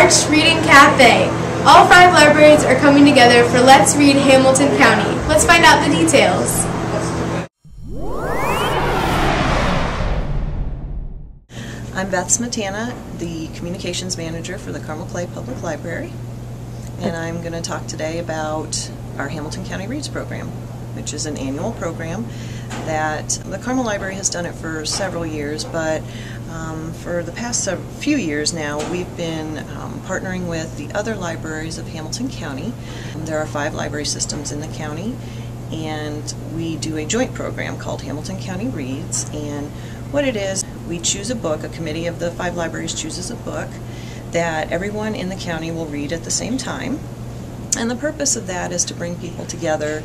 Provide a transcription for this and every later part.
March Reading Cafe. All 5 libraries are coming together for Let's Read Hamilton County. Let's find out the details. I'm Beth Smetana, the Communications Manager for the Carmel Clay Public Library, and I'm going to talk today about our Hamilton County Reads program, which is an annual program that the Carmel Library has done it for several years, but for the past few years now we've been partnering with the other libraries of Hamilton County. There are 5 library systems in the county, and we do a joint program called Hamilton County Reads. And what it is, we choose a book, a committee of the 5 libraries chooses a book that everyone in the county will read at the same time. And the purpose of that is to bring people together,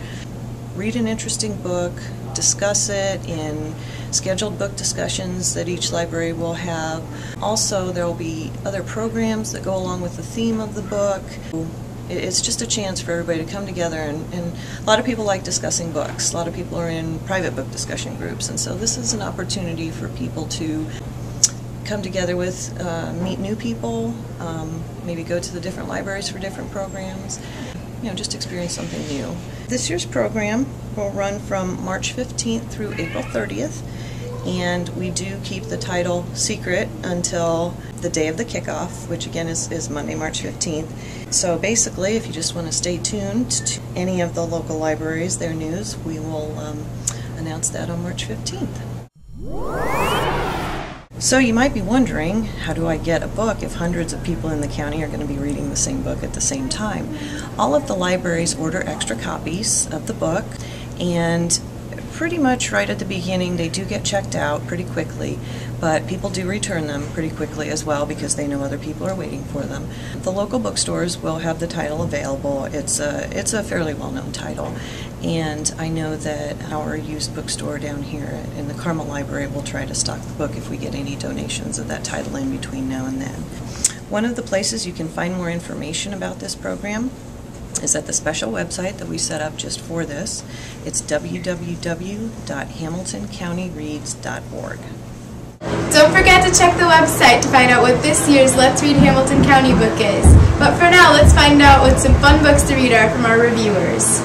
read an interesting book, discuss it in scheduled book discussions that each library will have. Also, there will be other programs that go along with the theme of the book. It's just a chance for everybody to come together, and a lot of people like discussing books. A lot of people are in private book discussion groups, and so this is an opportunity for people to come together with, meet new people, maybe go to the different libraries for different programs, just experience something new. This year's program will run from March 15th through April 30th, and we do keep the title secret until the day of the kickoff, which again is Monday, March 15th. So basically, if you just want to stay tuned to any of the local libraries, their news, we will announce that on March 15th. So you might be wondering, how do I get a book if hundreds of people in the county are going to be reading the same book at the same time? All of the libraries order extra copies of the book, and pretty much right at the beginning they do get checked out pretty quickly, but people do return them pretty quickly as well because they know other people are waiting for them. The local bookstores will have the title available. It's a fairly well-known title, and I know that our used bookstore down here in the Carmel Library will try to stock the book if we get any donations of that title in between now and then. One of the places you can find more information about this program is at the special website that we set up just for this. It's www.hamiltoncountyrreads.org. Don't forget to check the website to find out what this year's Let's Read Hamilton County book is. But for now, let's find out what some fun books to read are from our reviewers.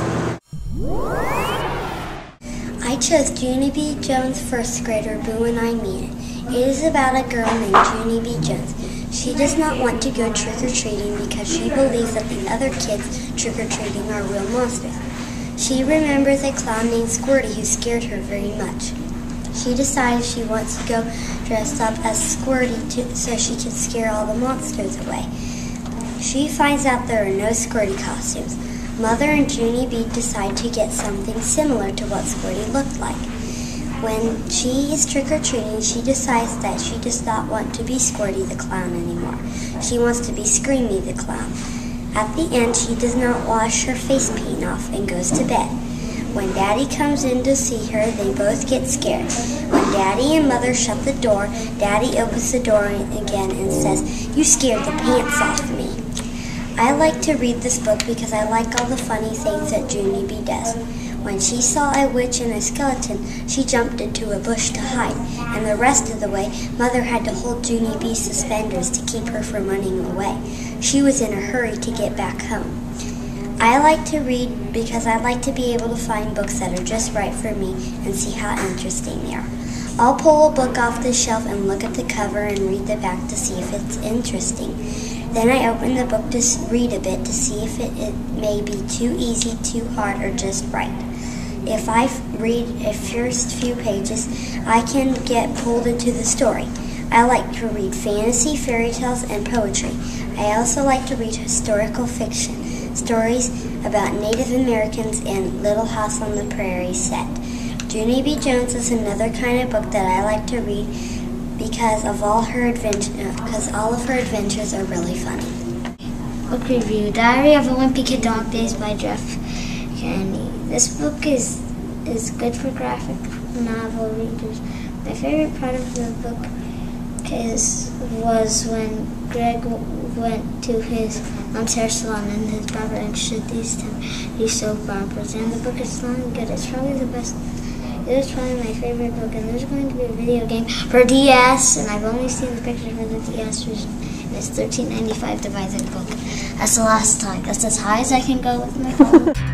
I chose Junie B. Jones' First Grader, Boo and I Mean It. It is about a girl named Junie B. Jones. She does not want to go trick-or-treating because she believes that the other kids trick-or-treating are real monsters. She remembers a clown named Squirty who scared her very much. She decides she wants to go dress up as Squirty so she can scare all the monsters away. She finds out there are no Squirty costumes. Mother and Junie B decide to get something similar to what Squirty looked like. When she is trick-or-treating, she decides that she does not want to be Squirty the Clown anymore. She wants to be Screamy the Clown. At the end, she does not wash her face paint off and goes to bed. When Daddy comes in to see her, they both get scared. When Daddy and Mother shut the door, Daddy opens the door again and says, "You scared the pants off me." I like to read this book because I like all the funny things that Junie B does. When she saw a witch and a skeleton, she jumped into a bush to hide, and the rest of the way, Mother had to hold Junie B's suspenders to keep her from running away. She was in a hurry to get back home. I like to read because I like to be able to find books that are just right for me and see how interesting they are. I'll pull a book off the shelf and look at the cover and read the back to see if it's interesting. Then I open the book to read a bit to see if it may be too easy, too hard, or just right. If I read a first few pages, I can get pulled into the story. I like to read fantasy, fairy tales, and poetry. I also like to read historical fiction, stories about Native Americans and Little House on the Prairie set. Junie B. Jones is another kind of book that I like to read because all of her adventures are really funny. Book review: Diary of a Wimpy Kid Dog Days by Jeff Kennedy. This book is good for graphic novel readers. My favorite part of the book was when Greg went to his mom's hair salon and his barber introduced these soap operas. And the book is long and good. It's probably the best. It was probably my favorite book, and there's going to be a video game for DS, and I've only seen the picture for the DS It's $13.95 to buy the book. That's the last time. That's as high as I can go with my phone.